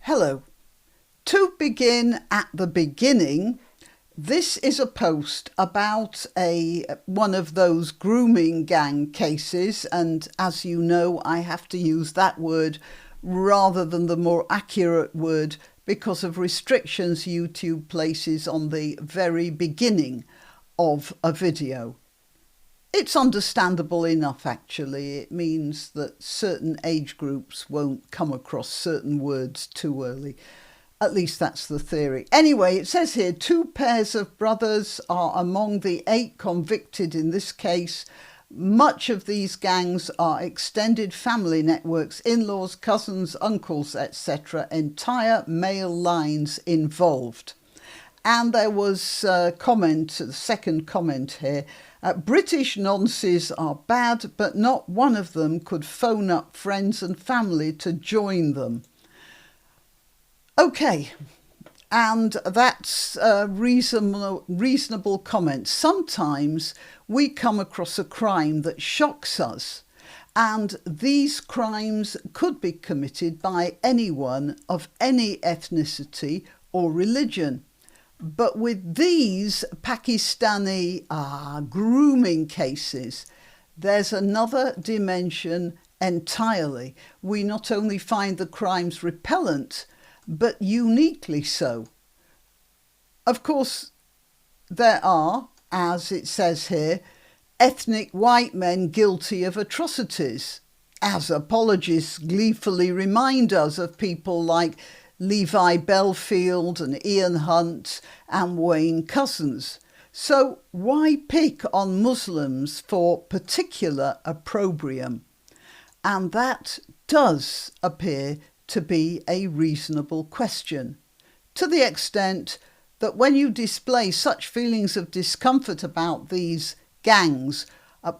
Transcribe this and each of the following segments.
Hello. To begin at the beginning, this is a post about one of those grooming gang cases, and as you know, I have to use that word rather than the more accurate word because of restrictions YouTube places on the very beginning of a video. It's understandable enough, actually. It means that certain age groups won't come across certain words too early. At least that's the theory. Anyway, it says here 2 pairs of brothers are among the 8 convicted in this case. Much of these gangs are extended family networks, in-laws, cousins, uncles, etc. Entire male lines involved. And there was a comment, the second comment here. British nonces are bad, but not one of them could phone up friends and family to join them. Okay, and that's a reasonable comment. Sometimes we come across a crime that shocks us, and these crimes could be committed by anyone of any ethnicity or religion. But with these Pakistani grooming cases, there's another dimension entirely. We not only find the crimes repellent, but uniquely so. Of course, there are, as it says here, ethnic white men guilty of atrocities, as apologists gleefully remind us of people like Levi Belfield and Ian Hunt and Wayne Couzens. So why pick on Muslims for particular opprobrium? And that does appear to be a reasonable question, to the extent that when you display such feelings of discomfort about these gangs,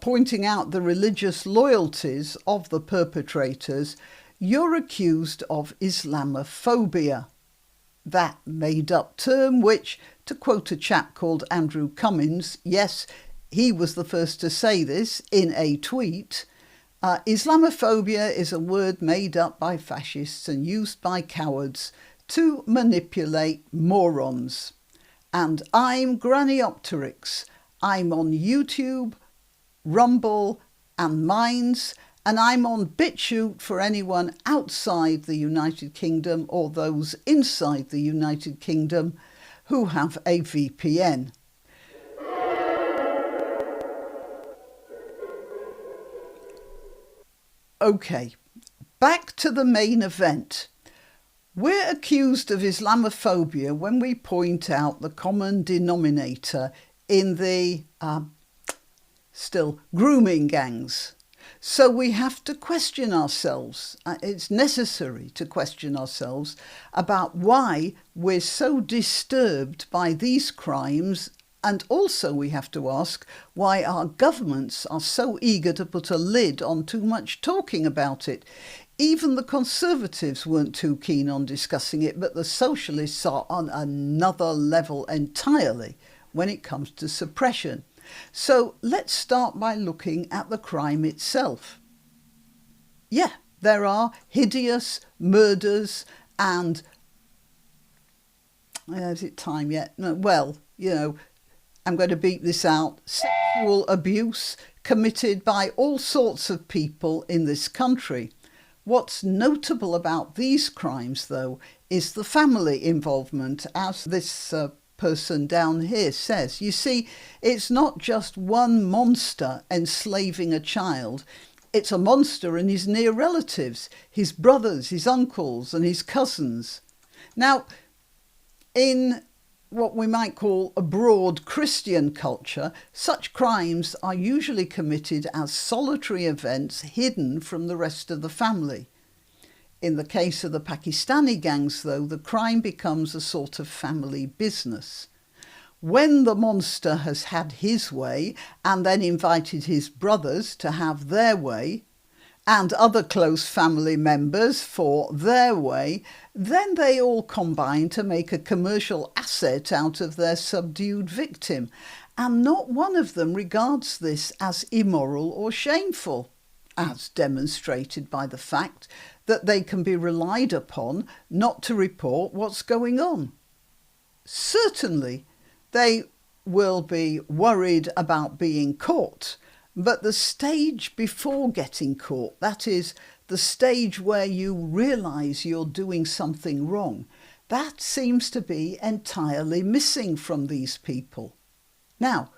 pointing out the religious loyalties of the perpetrators, you're accused of Islamophobia. That made-up term which, to quote a chap called Andrew Cummins, yes, he was the first to say this in a tweet, Islamophobia is a word made up by fascists and used by cowards to manipulate morons. And I'm Granniopteryx. I'm on YouTube, Rumble and Minds, and I'm on BitChute for anyone outside the United Kingdom or those inside the United Kingdom who have a VPN. Okay, back to the main event. We're accused of Islamophobia when we point out the common denominator in the grooming gangs. So we have to question ourselves. It's necessary to question ourselves about why we're so disturbed by these crimes, and also we have to ask why our governments are so eager to put a lid on too much talking about it. Even the Conservatives weren't too keen on discussing it, but the Socialists are on another level entirely when it comes to suppression. So let's start by looking at the crime itself. Yeah, there are hideous murders and... Is it time yet? No, well, I'm going to beat this out. Sexual abuse committed by all sorts of people in this country. What's notable about these crimes, though, is the family involvement, as this person down here says. You see, it's not just one monster enslaving a child. It's a monster and his near relatives, his brothers, his uncles and his cousins. Now, in what we might call a broad Christian culture, such crimes are usually committed as solitary events hidden from the rest of the family. In the case of the Pakistani gangs, though, the crime becomes a sort of family business. When the monster has had his way and then invited his brothers to have their way, and other close family members for their way, then they all combine to make a commercial asset out of their subdued victim, and not one of them regards this as immoral or shameful, as demonstrated by the fact that they can be relied upon not to report what's going on. Certainly, they will be worried about being caught, but the stage before getting caught, that is, the stage where you realise you're doing something wrong, that seems to be entirely missing from these people. Now,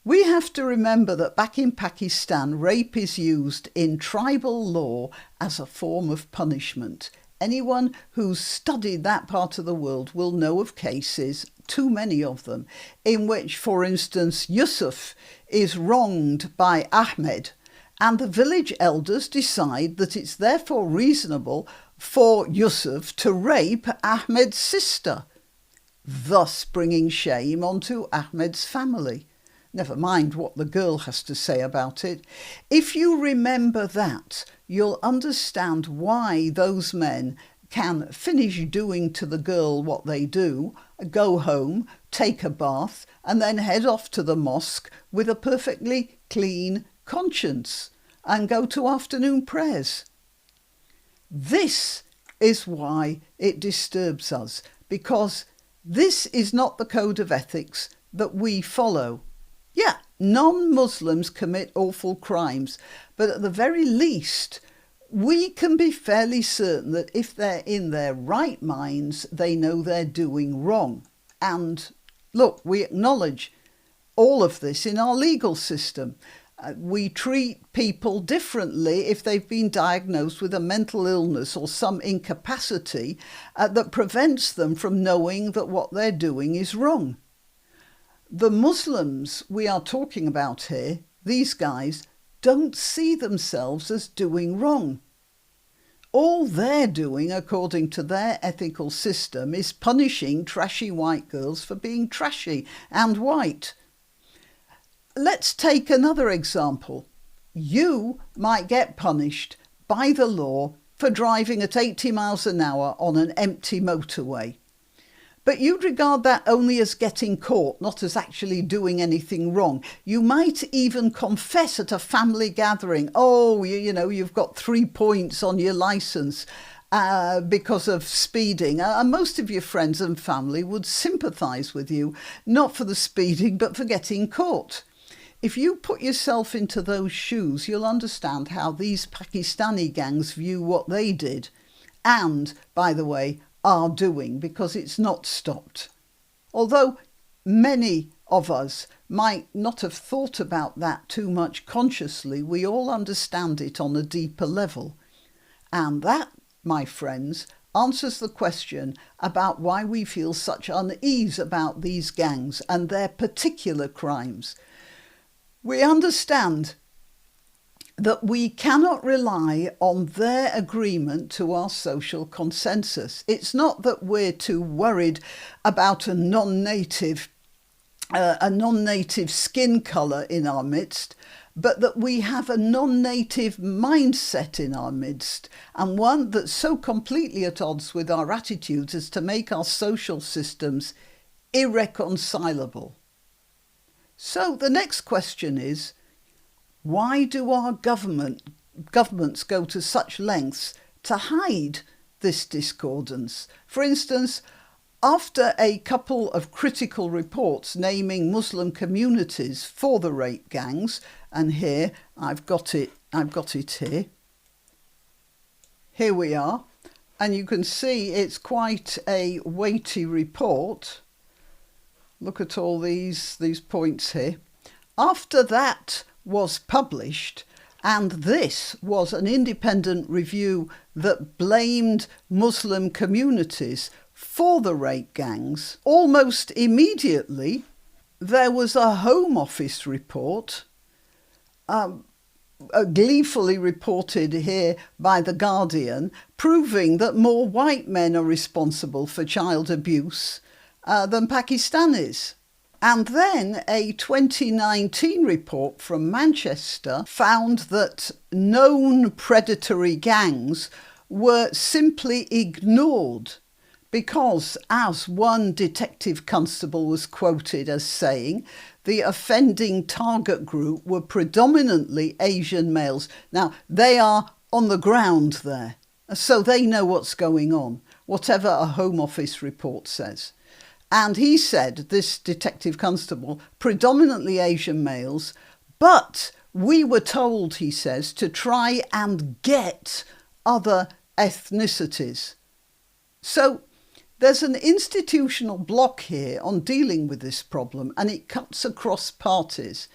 we have to remember that back in Pakistan, rape is used in tribal law as a form of punishment. Anyone who's studied that part of the world will know of cases, too many of them, in which, for instance, Yusuf is wronged by Ahmed, and the village elders decide that it's therefore reasonable for Yusuf to rape Ahmed's sister, thus bringing shame onto Ahmed's family. Never mind what the girl has to say about it. If you remember that, you'll understand why those men can finish doing to the girl what they do, go home, take a bath, and then head off to the mosque with a perfectly clean conscience and go to afternoon prayers. This is why it disturbs us, because this is not the code of ethics that we follow. Yeah, non-Muslims commit awful crimes, but at the very least, we can be fairly certain that if they're in their right minds, they know they're doing wrong. And look, we acknowledge all of this in our legal system. We treat people differently if they've been diagnosed with a mental illness or some incapacity that prevents them from knowing that what they're doing is wrong. The Muslims we are talking about here, these guys, don't see themselves as doing wrong. All they're doing, according to their ethical system, is punishing trashy white girls for being trashy and white. Let's take another example. You might get punished by the law for driving at 80 miles an hour on an empty motorway. But you'd regard that only as getting caught, not as actually doing anything wrong. You might even confess at a family gathering, oh, you've got 3 points on your licence because of speeding. And most of your friends and family would sympathise with you, not for the speeding, but for getting caught. If you put yourself into those shoes, you'll understand how these Pakistani gangs view what they did. And, by the way, are doing, because it's not stopped. Although many of us might not have thought about that too much consciously, we all understand it on a deeper level. And that, my friends, answers the question about why we feel such unease about these gangs and their particular crimes. We understand that we cannot rely on their agreement to our social consensus. It's not that we're too worried about a non-native skin colour in our midst, but that we have a non-native mindset in our midst, and one that's so completely at odds with our attitudes as to make our social systems irreconcilable. So the next question is, why do our governments go to such lengths to hide this discordance? For instance, after a couple of critical reports naming Muslim communities for the rape gangs, and here I've got it here. Here we are, and you can see it's quite a weighty report. Look at all these points here. After that was published, and this was an independent review that blamed Muslim communities for the rape gangs, almost immediately there was a Home Office report, gleefully reported here by The Guardian, proving that more white men are responsible for child abuse than Pakistanis. And then a 2019 report from Manchester found that known predatory gangs were simply ignored because, as one detective constable was quoted as saying, the offending target group were predominantly Asian males. Now, they are on the ground there, so they know what's going on, whatever a Home Office report says. And he said, this detective constable, predominantly Asian males, but we were told, he says, to try and get other ethnicities. So there's an institutional block here on dealing with this problem, and it cuts across parties,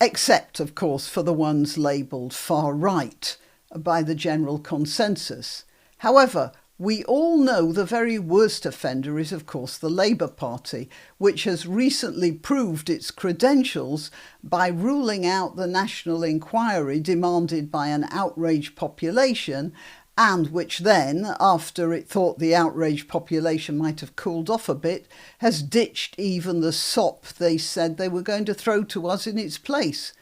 except, of course, for the ones labelled far right by the general consensus. However, we all know the very worst offender is, of course, the Labour Party, which has recently proved its credentials by ruling out the national inquiry demanded by an outraged population, and which then, after it thought the outraged population might have cooled off a bit, has ditched even the sop they said they were going to throw to us in its place.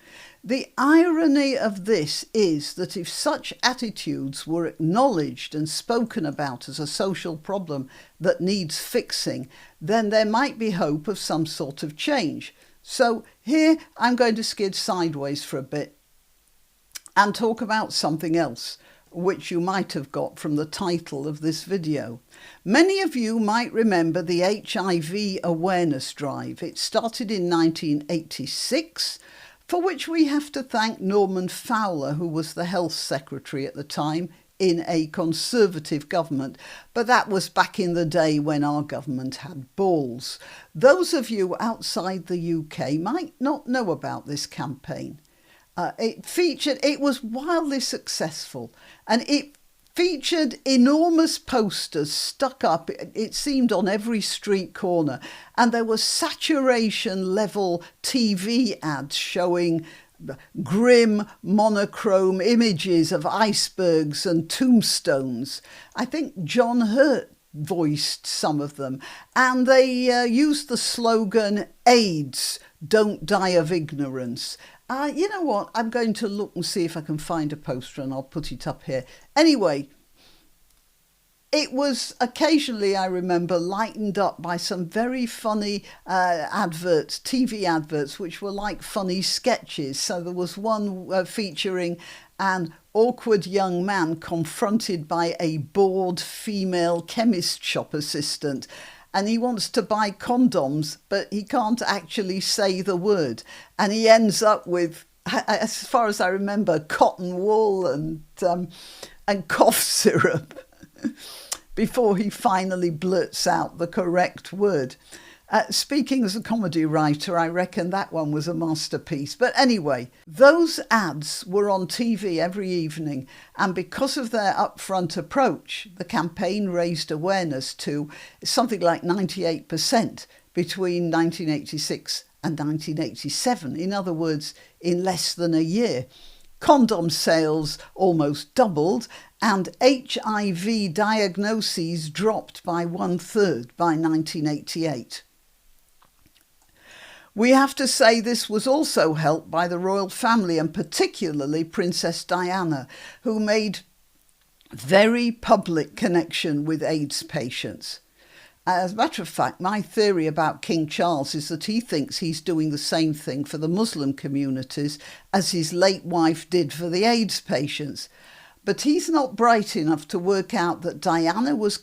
The irony of this is that if such attitudes were acknowledged and spoken about as a social problem that needs fixing, then there might be hope of some sort of change. So here I'm going to skid sideways for a bit and talk about something else, which you might have got from the title of this video. Many of you might remember the HIV awareness drive. It started in 1986, for which we have to thank Norman Fowler, who was the health secretary at the time in a Conservative government, but that was back in the day when our government had balls. Those of you outside the UK might not know about this campaign. It was wildly successful, and it featured enormous posters stuck up, it seemed, on every street corner, and there were saturation level TV ads showing grim monochrome images of icebergs and tombstones. I think John Hurt voiced some of them, and they used the slogan, "AIDS, don't die of ignorance." You know what? I'm going to look and see if I can find a poster and I'll put it up here. Anyway, it was occasionally, I remember, lightened up by some very funny adverts, TV adverts, which were like funny sketches. So there was one featuring an awkward young man confronted by a bored female chemist shop assistant. And he wants to buy condoms, but he can't actually say the word. And he ends up with, as far as I remember, cotton wool and cough syrup before he finally blurts out the correct word. Speaking as a comedy writer, I reckon that one was a masterpiece. But anyway, those ads were on TV every evening, and because of their upfront approach, the campaign raised awareness to something like 98% between 1986 and 1987. In other words, in less than a year. Condom sales almost doubled, and HIV diagnoses dropped by 1/3 by 1988. We have to say this was also helped by the royal family, and particularly Princess Diana, who made very public connection with AIDS patients. As a matter of fact, my theory about King Charles is that he thinks he's doing the same thing for the Muslim communities as his late wife did for the AIDS patients. But he's not bright enough to work out that Diana was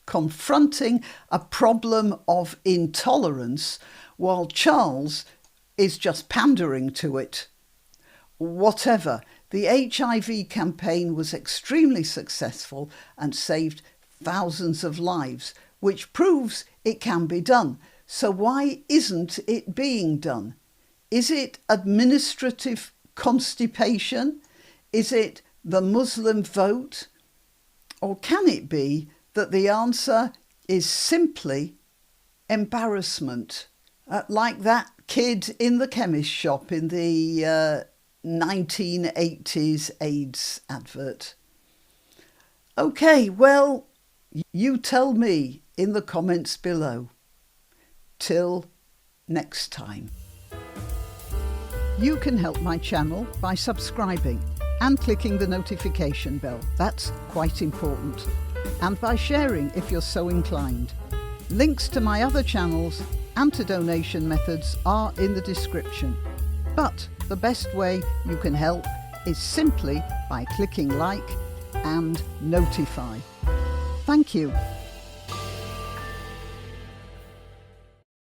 confronting a problem of intolerance, while Charles is just pandering to it. Whatever, the HIV campaign was extremely successful and saved thousands of lives, which proves it can be done. So why isn't it being done? Is it administrative constipation? Is it the Muslim vote? Or can it be that the answer is simply embarrassment? Like that kid in the chemist shop in the 1980s AIDS advert. Okay, well, you tell me in the comments below. Till next time. You can help my channel by subscribing and clicking the notification bell. That's quite important. And by sharing if you're so inclined. Links to my other channels and to donation methods are in the description. But the best way you can help is simply by clicking like and notify. Thank you.